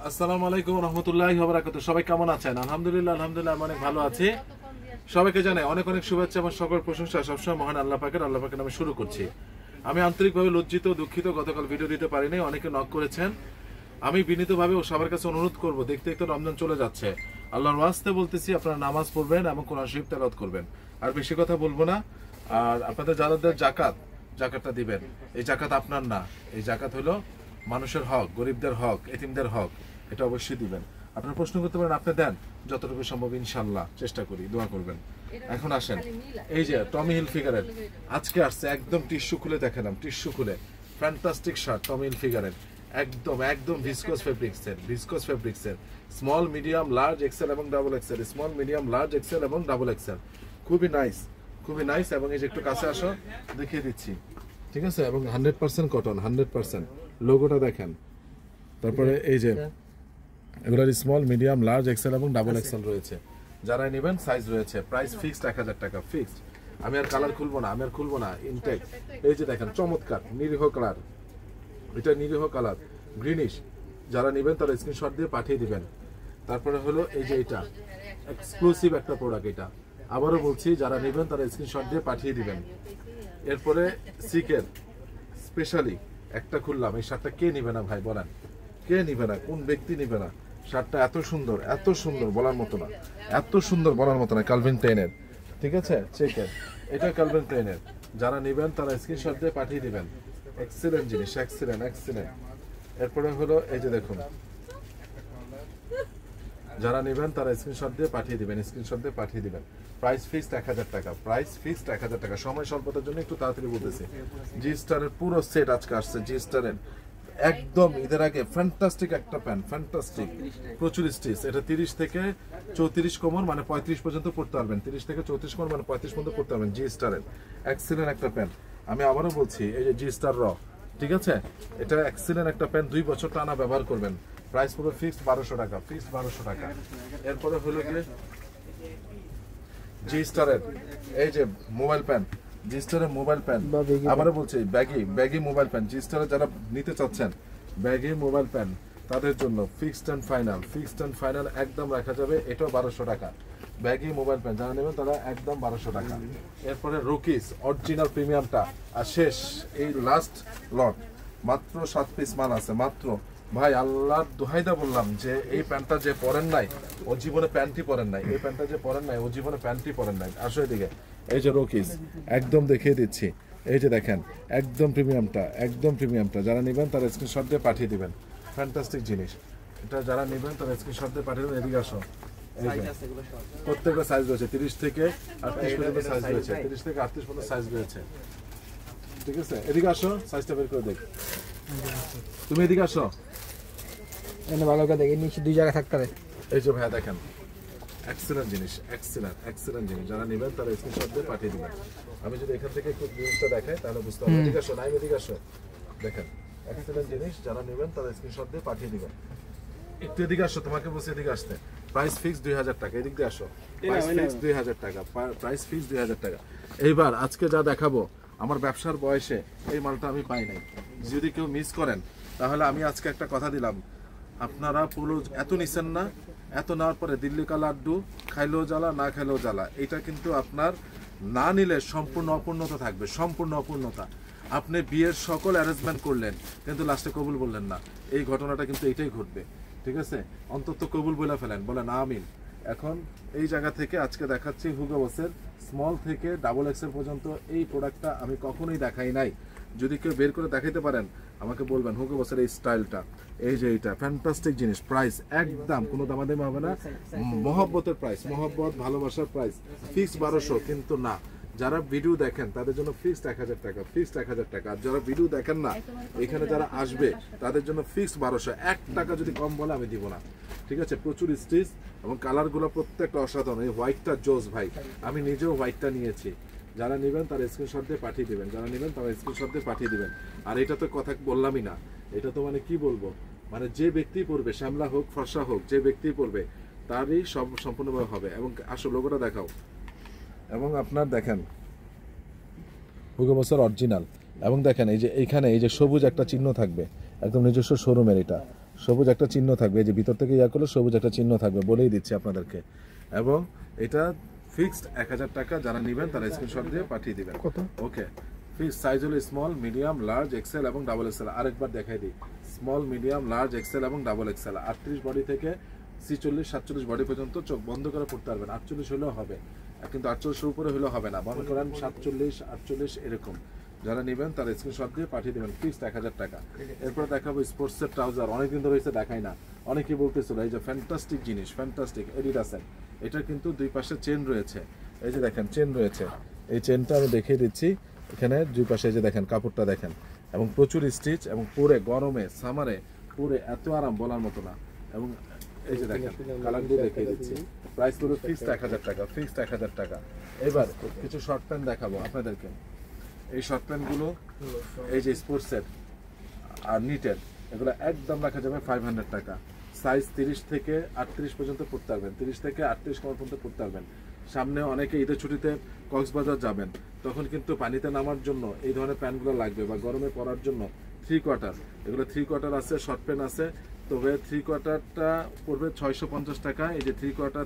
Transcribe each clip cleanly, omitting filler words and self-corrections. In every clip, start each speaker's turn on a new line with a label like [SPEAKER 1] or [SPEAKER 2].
[SPEAKER 1] আসসালামু আলাইকুম রহমতুল্লাহি ওয়া বারাকাতুহু। সবাই কেমন আছেন? আলহামদুলিল্লাহ আমি অনেক ভালো আছি। সবাইকে জানাই অনেক অনেক শুভেচ্ছা এবং সকল প্রশংসা সবসময় মহান আল্লাহ পাকের নামে শুরু করছি। আমি আন্তরিকভাবে লজ্জিত দুঃখিত, গতকাল ভিডিও দিতে পারিনি, অনেকে নক করেছেন। আমি বিনীতভাবে ও সবার কাছে অনুরোধ করব, দেখতে দেখতে রমজান চলে যাচ্ছে, আল্লাহর ওয়াস্তে বলতেছি আপনারা নামাজ পড়বেন এবং কোরআন শরীফ তেলাওয়াত করবেন। আর বেশি কথা বলবো না। আর আপনাদের যাদের জাকাতটা দিবেন, এই জাকাত আপনার না, এই জাকাত হলো মানুষের হক, গরিবদের হক, এতিমদের হক, এটা অবশ্যই দিবেন। আপনারা প্রশ্ন করতে পারেন, আপনি দেন যতটুকু সম্ভব, ইনশাল্লাহ চেষ্টা করি, দোয়া করবেন। এখন আসেন, এই যে টমি হিলফিগারের আজকে আসছে, একদম টিস্যু খুলে দেখালাম, টিস্যু খুলে ফ্যান্টাস্টিক শার্ট টমি হিলফিগারের, একদম ভিসকোস ফেব্রিক্সের স্মল মিডিয়াম লার্জ এক্সেল এবং double XL, small medium large Excel এবং ডাবল এক্সেল, খুবই নাইস। এবং এই যে একটু কাছে আসো, দেখিয়ে দিচ্ছি, ঠিক আছে? এবং 100% কটন, 100% লোগোটা দেখেন। তারপরে এই যে এগুলোর স্মল মিডিয়াম লার্জ এক্সেল এবং ডাবল এক্সেল রয়েছে, যারা নেবেন সাইজ রয়েছে। প্রাইস ফিক্সড 1000 টাকা, ফিক্সড। আমি আর কালার খুলবো না, ইনটেক। এই যে দেখেন, চমৎকার নিরীহ কালার, এটা নিরীহ কালার গ্রিনিশ। যারা নেবেন তারা স্ক্রিনশট দিয়ে পাঠিয়ে দিবেন। তারপরে হলো এই যে এটা এক্সক্লুসিভ একটা প্রোডাক্ট, এটা আবারও বলছি, যারা নেবেন তারা স্ক্রিনশট দিয়ে পাঠিয়ে দিবেন। এরপরে সিকের স্পেশালি একটা খুললাম, এই শার্টটা কে নিবে না ভাই বলেন? কে নিবে না? কোন ব্যক্তি নিবে না? শার্টটা এত সুন্দর বলার মতো না, এত সুন্দর বলার মতো না। ক্যালভিন ক্লাইনের, ঠিক আছে, চেকের, এটা ক্যালভিন ক্লাইনের। যারা নেবেন তারা স্ক্রিনশট দিয়ে পাঠিয়ে দিবেন। এক্সিলেন্ট জিনিস, এক্সিলেন্ট। এরপরে হলো এই যে দেখুন, যারা নেবেন তারা স্ক্রিনশট দিয়ে পাঠিয়ে দিবেন। প্রাইস ফিক্সড 1000 টাকা, প্রাইস ফিক্সড 1000 টাকা। সময় স্বল্পতার জন্য একটু তাড়াতাড়ি বলতেছি। জি স্টারের পুরো সেট আজকে আসছে, জি স্টারের একদম ঈদের আগে ফ্যান্টাস্টিক একটা প্যান্ট, ফ্যান্টাস্টিক, প্রচুর স্টিচ। এটা 30 থেকে 34 কোমর মানে 35 পর্যন্ত পড়তে পারবেন, 30 থেকে 34 কোমর মানে 35 পর্যন্ত পড়তে পারবেন। জি স্টারের এক্সিলেন্ট একটা প্যান্ট। আমি আবারও বলছি, এই যে জি স্টার র, ঠিক আছে, এটা এক্সিলেন্ট একটা প্যান্ট, 2 বছর টানা ব্যবহার করবেন। প্রাইস পুরো ফিক্সড 1200 টাকা, ফিক্সড 1200 টাকা। এরপরে হলো গিয়ে জি স্টারের এই যে মোবাইল প্যান্ট, জি স্টারের মোবাইল প্যান্ট, আবারও বলছি ব্যাগি মোবাইল প্যান্ট। জি স্টারের যারা নিতে চাচ্ছেন ব্যাগি মোবাইল প্যান্ট, তাদের জন্য ফিক্সড অ্যান্ড ফাইনাল একদম রাখা যাবে, এটাও 1200 টাকা। ব্যাগি মোবাইল প্যান্ট যারা নেবেন তারা একদম 1200 টাকা। এরপরে রুকিস অরিজিনাল প্রিমিয়ামটা আর শেষ, এই লাস্ট লট, মাত্র 7 পিস মাল আছে, মাত্র। ভাই আল্লাহর দোহাইদা বললাম যে এই প্যান্টটা যে পরেন নাই ও জীবনে প্যান্টই পরেন নাই, এই প্যান্টটা যে পরেন নাই ও জীবনে প্যান্টই পরেন নাই। আসো এদিকে, এই যে রকিস একদম দেখিয়ে দিচ্ছি, এই যে দেখেন, একদম প্রিমিয়ামটা। যারা নেবেন তারা স্ক্রিনশট দিয়ে পাঠিয়ে দিবেন। ফ্যান্টাস্টিক জিনিস এটা, যারা নেবেন তারা স্ক্রিনশট দিয়ে পাঠিয়ে দেবেন। এদিকে আসো, এই যে প্রত্যেকটা সাইজ রয়েছে, 30 থেকে 38 পর্যন্ত সাইজ রয়েছে, 30 থেকে 38 পর্যন্ত সাইজ রয়েছে, ঠিক আছে? এদিকে আসো, সাইজটা বের করে দেখ। তুমি এদিকে আসো,
[SPEAKER 2] ভালো করে দেখি, নিচে 2 জায়গা থাকতে হবে।
[SPEAKER 1] এই যে ভাইয়া দেখেন, এক্সিলেন্ট জিনিস, যারা নেবেন তারা স্ক্রিনশট দিয়ে পাঠিয়ে দিবেন। আমি যদি এখান থেকে একটু জিনিসটা দেখাই তাহলে বুঝতে পারবেন। এদিকে আসো, এদিকে আসো, দেখেন এক্সিলেন্ট জিনিস, যারা নেবেন তারা স্ক্রিনশট দিয়ে পাঠিয়ে দিবেন। একটু এদিকে আসো, তোমাকে বলছি এদিকে আসতে। প্রাইস ফিক্স 2000 টাকা, এদিক দিয়ে আসো, প্রাইস ফিক্স 2000 টাকা, প্রাইস ফিক্স 2000 টাকা। এইবার আজকে যা দেখাবো, আমার ব্যবসার বয়সে এই মালটা আমি পাই নাই। যদি কেউ মিস করেন তাহলে আমি আজকে একটা কথা দিলাম, আপনারা পুরো এত নিছেন না, এত নেওয়ার পরে দিল্লি কা লাড্ডু খাইলেও জ্বালা, না খাইলেও জ্বালা। এটা কিন্তু আপনার না নিলে সম্পূর্ণ অপূর্ণতা থাকবে, সম্পূর্ণ অপূর্ণতা। আপনি বিয়ের সকল অ্যারেঞ্জমেন্ট করলেন কিন্তু লাস্টে কবুল বললেন না, এই ঘটনাটা কিন্তু এটাই ঘটবে, ঠিক আছে? অন্তত কবুল বলে ফেলেন, বলে না আমিন। এখন এই জায়গা থেকে আজকে দেখাচ্ছি হুগো বসের স্মল থেকে ডাবল এক্সেল পর্যন্ত এই প্রোডাক্টটা আমি কখনোই দেখাই নাই। যদি কেউ বের করে দেখাইতে পারেন আমাকে বলবেন। হুগো বসের এই স্টাইলটা, এই যে এটা ফ্যান্টাস্টিক জিনিস। প্রাইস একদম কোনো দামাদামি হবে না, মহব্বতের প্রাইস, মহব্বত ভালোবাসার প্রাইস, ফিক্স 1200। কিন্তু না, যারা ভিডিও দেখেন তাদের জন্য ফিক্সড 1000 টাকা, ফিক্সড 1000 টাকা। আর যারা ভিডিও দেখেন না, এখানে যারা আসবে তাদের জন্য ফিক্সড 1200। 1 টাকা যদি কম বলে আমি দিব না, ঠিক আছে? প্রচুর স্টিচ এবং কালারগুলো প্রত্যেকটা অসাধারণ। এই হোয়াইটটা জোস ভাই, আমি নিজেও হোয়াইটটা নিয়েছি। যারা নেবেন তারা স্ক্রিনশট দিয়ে পাঠিয়ে দিবেন, আর এটা তো কথা বললামই না, এটা তো মানে কি বলবো, মানে যে ব্যক্তি পড়বে, শ্যামলা হোক ফর্সা হোক, যে ব্যক্তি পড়বে তারই সব সম্পূর্ণভাবে হবে। এবং আসো লোগোটা দেখাও, এবং আপনার দেখেন হুগো বস অরিজিনাল। এবং দেখেন এই যে এইখানে এই যে সবুজ একটা চিহ্ন থাকবে, একদম নিজস্ব শোরুমের, এটা সবুজ একটা চিহ্ন থাকবে, এই যে ভিতর থেকে ইয়া করলে সবুজ একটা চিহ্ন থাকবে, বলেই দিচ্ছি আপনাদেরকে। এবং এটা ফিক্সড 1000 টাকা, যারা নেবেন তারা স্ক্রিনশট দিয়ে পাঠিয়ে দিবেন।
[SPEAKER 2] কত?
[SPEAKER 1] ওকে, ফিক্সড সাইজ হলো স্মল, মিডিয়াম, লার্জ, এক্সেল এবং ডাবল এক্সেল। আরেকবার দেখাই দিই, স্মল, মিডিয়াম, লার্জ, এক্সেল এবং ডাবল এক্সেল। 38 বডি থেকে 46, 47 বডি পর্যন্ত চোখ বন্ধ করে পড়তে পারবেন। 48 হলেও হবে, কিন্তু 48 উপরে হলেও হবে না, মনে করেন 47, 48 এরকম। যারা নেবেন তারা স্ক্রিনশট দিয়ে পাঠিয়ে দেবেন, ফিক্সড 1000 টাকা। এরপরে দেখাবো স্পোর্টসের ট্রাউজার, অনেকদিন ধরে হয়েছে দেখাই না, অনেকেই বলতেছিল এই যে ফ্যান্টাস্টিক জিনিস, ফ্যান্টাস্টিক এডিডাসের। এটা কিন্তু দুই পাশে চেন রয়েছে, এই যে দেখেন চেন রয়েছে, এই চেনটা আমি দেখিয়ে দিচ্ছি। এখানে দুই পাশে এই যে দেখেন কাপড়টা দেখেন, এবং প্রচুর স্টিচ, এবং পরে গরমে সামারে পরে এত আরাম বলার মতো না। এবং এই যে দেখেন কালারগুলো দেখিয়ে দিচ্ছি, প্রাইস পুরো ফিক্সড 1000 টাকা, ফিক্সড 1000 টাকা। এবার কিছু শর্ট প্যান্ট দেখাবো আপনাদেরকে। এই শর্ট প্যান্টগুলো এই যে স্পোর্টসের আর নিটের, এগুলো একদম রাখা যাবে 500 টাকা। সাইজ 30 থেকে 38 পর্যন্ত পড়তে পারবেন, 30 থেকে 38 পর্যন্ত পড়তে পারবেন। সামনে অনেকে ঈদের ছুটিতে কক্সবাজার যাবেন, তখন কিন্তু পানিতে নামার জন্য এই ধরনের প্যান্টগুলো লাগবে, বা গরমে পরার জন্য 3 কোয়ার্টার, এগুলো 3 কোয়ার্টার আছে, শর্ট প্যান্ট আছে। তবে 3 কোয়ার্টারটা পড়বে 650 টাকা, এই যে 3 কোয়ার্টার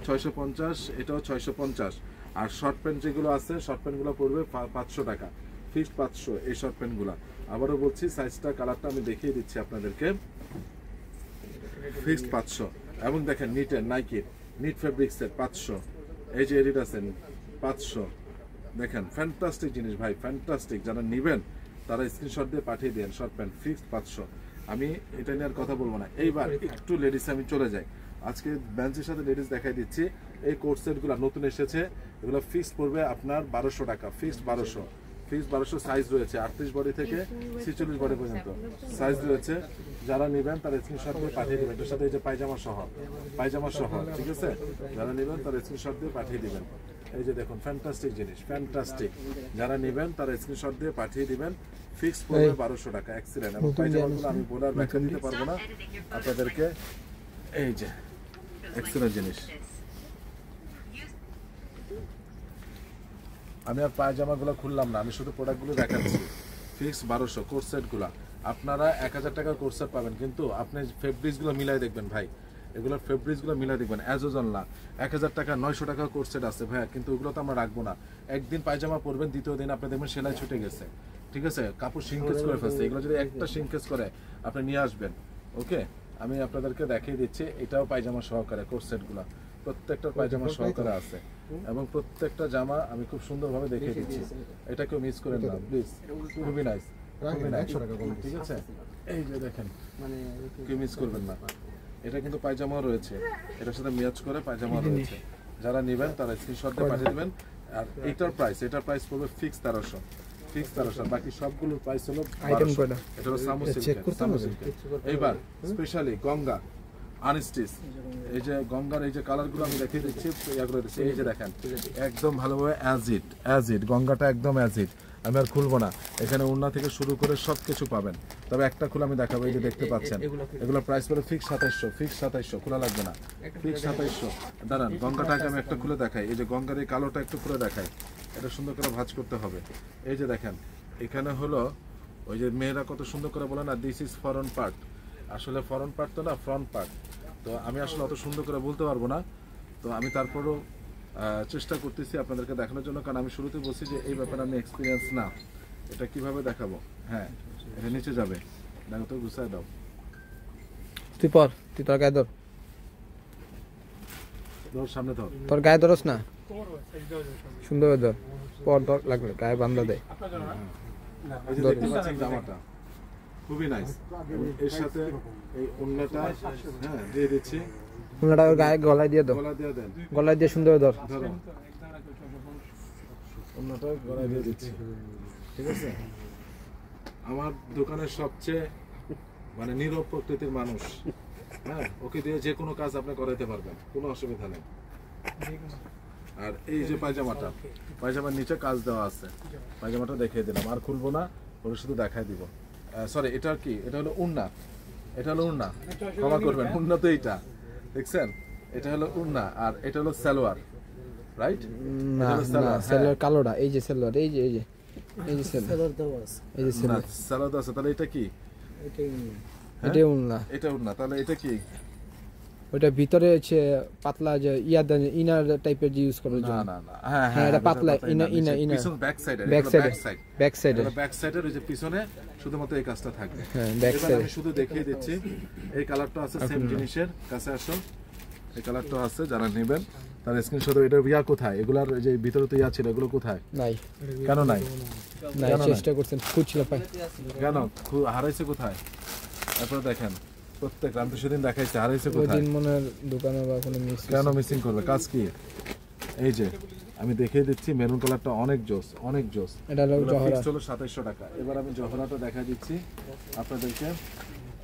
[SPEAKER 1] 650, এটাও 650। আর শর্ট প্যান্ট যেগুলো আছে, শর্ট প্যান্টগুলো পড়বে 500 টাকা, ফিক্সড 500 এই শর্ট প্যান্টগুলো। আবারও বলছি, সাইজটা কালারটা আমি দেখিয়ে দিচ্ছি আপনাদেরকে, ফিক্সড 500। এবং দেখেন নিটের, নাইকির নিট ফেব্রিক্সের 500, এই যে এডিডাসের 500। দেখেন ফ্যান্টাস্টিক জিনিস ভাই, ফ্যান্টাস্টিক। যারা নেবেন তারা স্ক্রিনশট দিয়ে পাঠিয়ে দেন, শর্ট প্যান্ট ফিক্সড 500। আমি এটা নিয়ে আর কথা বলবো না, এইবার একটু লেডিস আমি চলে যাই। আজকে বেঞ্চের সাথে লেডিস দেখাই দিচ্ছি। এই কোট সেটগুলো নতুন এসেছে, এগুলো ফিক্সড পড়বে আপনার 1200 টাকা, ফিক্সড 1200, ফিক্সড 1200। সাইজ রয়েছে 38 বডি থেকে 46 বডি পর্যন্ত সাইজ রয়েছে। যারা নেবেন তারা স্ক্রিনশট দিয়ে পাঠিয়ে দিবেন, এটার সাথে এই যে পায়জামা সহ, পায়জামা সহ, ঠিক আছে? যারা নেবেন তারা স্ক্রিনশট দিয়ে পাঠিয়ে দিবেন। এই যে দেখুন ফ্যান্টাস্টিক জিনিস, ফ্যান্টাস্টিক। যারা নেবেন তারা স্ক্রিনশট দিয়ে পাঠিয়ে দিবেন, ফিক্স পড়বে 1200 টাকা, এক্সিলেন্ট। এবং পায়জামাগুলো আমি বলে আর ব্যাখ্যা দিতে পারবো না আপনাদেরকে। এই যে এক্সিলেন্ট জিনিস। আমি আর পায়জামাগুলো খুললাম না, আমি শুধু প্রোডাক্টগুলো দেখাচ্ছি। ফিক্স 1200 কোর্স সেটগুলো আপনারা 1000 টাকার কোর্স সেট পাবেন, কিন্তু আপনি ফেব্রিক্সগুলো মিলাই দেখবেন ভাই, এগুলোর ফেব্রিক্সগুলো মিলাই দেখবেন। অ্যাজোজন না 1000 টাকা 900 টাকা কোর্স সেট আছে ভাইয়া, কিন্তু ওগুলো তো আমরা রাখবো না। একদিন পায়জামা পরবেন, দ্বিতীয় দিন আপনি দেখবেন সেলাই ছুটে গেছে, ঠিক আছে? কাপড় সিঙ্কেজ করে ফেলছে। এগুলো যদি একটা সিঙ্কেজ করে আপনি নিয়ে আসবেন। ওকে, আমি আপনাদেরকে দেখিয়ে দিচ্ছি, এটাও পায়জামা সহকারে কোর্স সেটগুলো, প্রত্যেকটা পায়জামা সহকারে আছে, এবং প্রত্যেকটা জামা আমি খুব সুন্দরভাবে দেখিয়ে দিচ্ছি। এটা কেউ মিস করেন না প্লিজ, খুবই নাইস, খুবই নাইস, ঠিক আছে? এই যে দেখেন, কেউ মিস করবেন না। এটা কিন্তু পায়জামাও রয়েছে, এটার সাথে ম্যাচ করে পায়জামা রয়েছে। যারা নেবেন তারা স্ক্রিনশট দিয়ে পাঠিয়ে দেবেন। আর এটার প্রাইস পড়বে ফিক্স 1300, ফিক্স 1300। বাকি সবগুলোর প্রাইস হলো 1200। এটা হলো সামো সিল্ক। এইবার স্পেশালি গঙ্গা আনস্টিচ, এই যে গঙ্গার এই যে কালারগুলো আমি দেখিয়ে দিচ্ছি, এই যে দেখেন একদম ভালোভাবে অ্যাজ ইট গঙ্গাটা একদম অ্যাজ ইট। আমি আর খুলবো না, এখানে ওড়না থেকে শুরু করে সব কিছু পাবেন। তবে একটা খুলে আমি দেখাবো, এই যে দেখতে পাচ্ছেন, এগুলো প্রাইস পড়ে ফিক্স 2700, ফিক্স 2700, খোলা লাগবে না, ফিক্স 2700। দাঁড়ান, গঙ্গাটাকে আমি একটা খুলে দেখাই। এই যে গঙ্গার এই কালোটা একটু খুলে দেখাই, এটা সুন্দর করে ভাঁজ করতে হবে। এই যে দেখেন, এখানে হলো ওই যে মেয়েরা কত সুন্দর করে বলে না, দিস ইজ ফরন পার্ট। আসলে ফরন পার্ট তো না, ফ্রন্ট পার্ট। তো আমি আসলে অত সুন্দর করে বলতে পারবো না, তো আমি তারপরও চেষ্টা করতেছি আপনাদেরকে দেখানোর জন্য, কারণ আমি শুরুতে বলছি যে এই ব্যাপারে আমি এক্সপিরিয়েন্স না। এটা কিভাবে দেখাবো? হ্যাঁ, এটা নিচে যাবে, দেখো তো, গুছাই দাও।
[SPEAKER 2] তুই তোর গায়ে ধর,
[SPEAKER 1] সামনে ধর,
[SPEAKER 2] তোর গায়ে ধরস না, সুন্দর ধর, পর ধর, লাগলে গায়ে বান্ধা দেয়।
[SPEAKER 1] এই যে দেখতে পাচ্ছেন জামাটা খুবই নাইস, এর সাথে এই ওড়নাটা হ্যাঁ দিয়ে দিচ্ছি।
[SPEAKER 2] ওড়নাটা গায়ে গলায় দিয়ে দাও,
[SPEAKER 1] গলা দিয়ে দেন,
[SPEAKER 2] গলায় দিয়ে সুন্দর ধর,
[SPEAKER 1] ধরো ওড়নাটা গলায় দিয়ে দিচ্ছি, ঠিক আছে? আমার দোকানের সবচেয়ে মানে নীরব প্রকৃতির মানুষ, হ্যাঁ, ওকে দিয়ে যে কোনো কাজ আপনি করাইতে পারবেন, কোনো অসুবিধা নেই। আর এই যে পায়জামার নিচে কাজ দেওয়া আছে, পায়জামাটা দেখিয়ে দিলাম, আর খুলবো না, ওটা শুধু দেখাই দিব। সরি, এটা কি? এটা হলো উন্না, এটা হলো উন্না, ক্ষমা করবেন, উন্না তো এইটা দেখছেন, এটা হলো উন্না, আর এটা হলো সালোয়ার, রাইট?
[SPEAKER 2] না সালোয়ার কালোটা, এই যে সালোয়ার, এই যে এই যে এই যে সালোয়ার দাও আছে, এই যে সালোয়ার
[SPEAKER 1] সালোয়ার দাও আছে, তাহলে এটা কি?
[SPEAKER 2] এটা উন্না
[SPEAKER 1] এটা ওড়না, তাহলে এটা কি?
[SPEAKER 2] ওটা ভিতরে হচ্ছে পাতলা যে ইনার টাইপের যে ইউজ করার
[SPEAKER 1] না
[SPEAKER 2] জন্য
[SPEAKER 1] না না, হ্যাঁ
[SPEAKER 2] হ্যাঁ, এটা পাতলা, ইনার।
[SPEAKER 1] পিছন ব্যাক সাইডে,
[SPEAKER 2] ব্যাক সাইডে ব্যাক সাইডে
[SPEAKER 1] ব্যাক সাইডের ওই যে পিছনে শুধুমাত্র এই কাজটা থাকবে।
[SPEAKER 2] হ্যাঁ ব্যাক
[SPEAKER 1] এবার
[SPEAKER 2] সাইডে
[SPEAKER 1] আমি শুধু দেখিয়ে দিচ্ছি, এই কালারটা আছে সেম জিনিসের কাছে আসো, এই কালারটা আছে, যারা নেবেন তার স্ক্রিনশট। এটা ইয়া কোথায়, এগুলার যে ভিতরে তো ইয়া ছিল, এগুলো কোথায়?
[SPEAKER 2] নাই
[SPEAKER 1] কেন নাই?
[SPEAKER 2] নাই,
[SPEAKER 1] কেন নাই?
[SPEAKER 2] চেষ্টা করছেন খুঁজছিল পাই
[SPEAKER 1] কেন হারাইছে কোথায়? তারপরে দেখেন প্রত্যেক আমি তো সেদিন দেখাইছি, হারাইছে
[SPEAKER 2] ওই
[SPEAKER 1] কোথায়?
[SPEAKER 2] দিন মনে হয় দোকানে বা কোনো মিস
[SPEAKER 1] কেন মিসিং করবে? কাজ কি? এই যে আমি দেখিয়ে দিচ্ছি, মেরুন কালারটা অনেক জোস, অনেক জোস।
[SPEAKER 2] এটা হলো জহরা
[SPEAKER 1] হলো 2700 টাকা। এবার আমি জহরাটা দেখা দিচ্ছি আপনাদেরকে।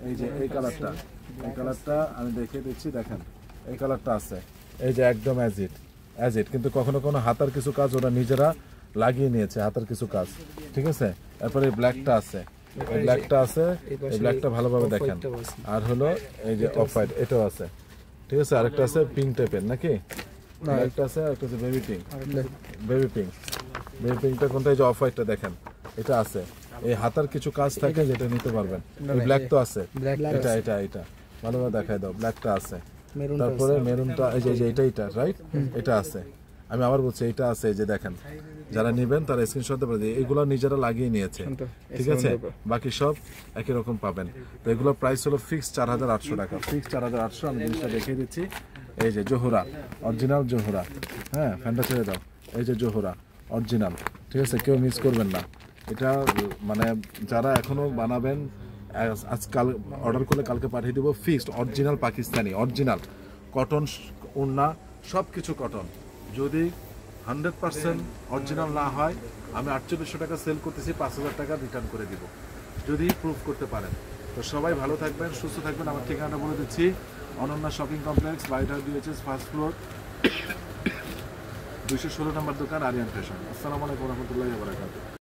[SPEAKER 1] এই যে এই কালারটা, এই কালারটা আমি দেখিয়ে দিচ্ছি, দেখেন এই কালারটা আছে, এই যে একদম অ্যাজ ইট, কিন্তু কখনো কোনো হাতার কিছু কাজ ওরা নিজেরা লাগিয়ে নিয়েছে, হাতার কিছু কাজ, ঠিক আছে। এরপরে এই ব্ল্যাকটা আছে, এই ব্ল্যাকটা আছে, এই ব্ল্যাকটা ভালোভাবে দেখেন। আর হলো এই যে অফ হোয়াইট, এটাও আছে, ঠিক আছে। আরেকটা আছে পিঙ্ক টাইপের নাকি, আরেকটা আছে, আরেকটা আছে বেবি পিঙ্ক, বেবি পিঙ্কটা কোনটা? এই যে অফ হোয়াইটটা দেখেন, এটা আছে। এই হাতার কিছু কাজ থাকে যেটা নিতে পারবেন। এই ব্ল্যাক তো আছে, এটা এটা এটা ভালোভাবে দেখাই দাও, ব্ল্যাকটা আছে। তারপরে মেরুনটা, এই যে এটা রাইট, এটা আছে। আমি আবার বলছি এটা আছে, এই যে দেখেন, যারা নেবেন তারা স্ক্রিনশট দিতে পারেন। এগুলো নিজেরা লাগিয়ে নিয়েছে, ঠিক আছে। বাকি সব একই রকম পাবেন। তো এগুলোর প্রাইস হলো ফিক্স 4800 টাকা, ফিক্স 4800। আমি জিনিসটা দেখিয়ে দিচ্ছি, এই যে জোহরা, অরিজিনাল জোহরা, হ্যাঁ ফ্যানটা ছেড়ে দাও, এই যে জোহরা অরিজিনাল, ঠিক আছে, কেউ মিস করবেন না। এটা মানে যারা এখনো বানাবেন, আজকাল অর্ডার করলে কালকে পাঠিয়ে দিব, fixed original Pakistani, original cotton ওড়না, সব কিছু কটন। যদি 100% অরিজিনাল না হয়, আমি 4800 টাকা সেল করতেছি, 5000 টাকা রিটার্ন করে দিব যদি প্রুফ করতে পারেন। তো সবাই ভালো থাকবেন, সুস্থ থাকবেন। আমার ঠিকানাটা বলে দিচ্ছি, অনন্যা শপিং কমপ্লেক্স, বাইটা ডিএচএস ফার্স্ট ফ্লোর, 216 নম্বর দোকান, আরিয়ান ফ্যাশন। আসসালামু আলাইকুম ওয়া রাহমাতুল্লাহি ওয়া বারাকাতুহু।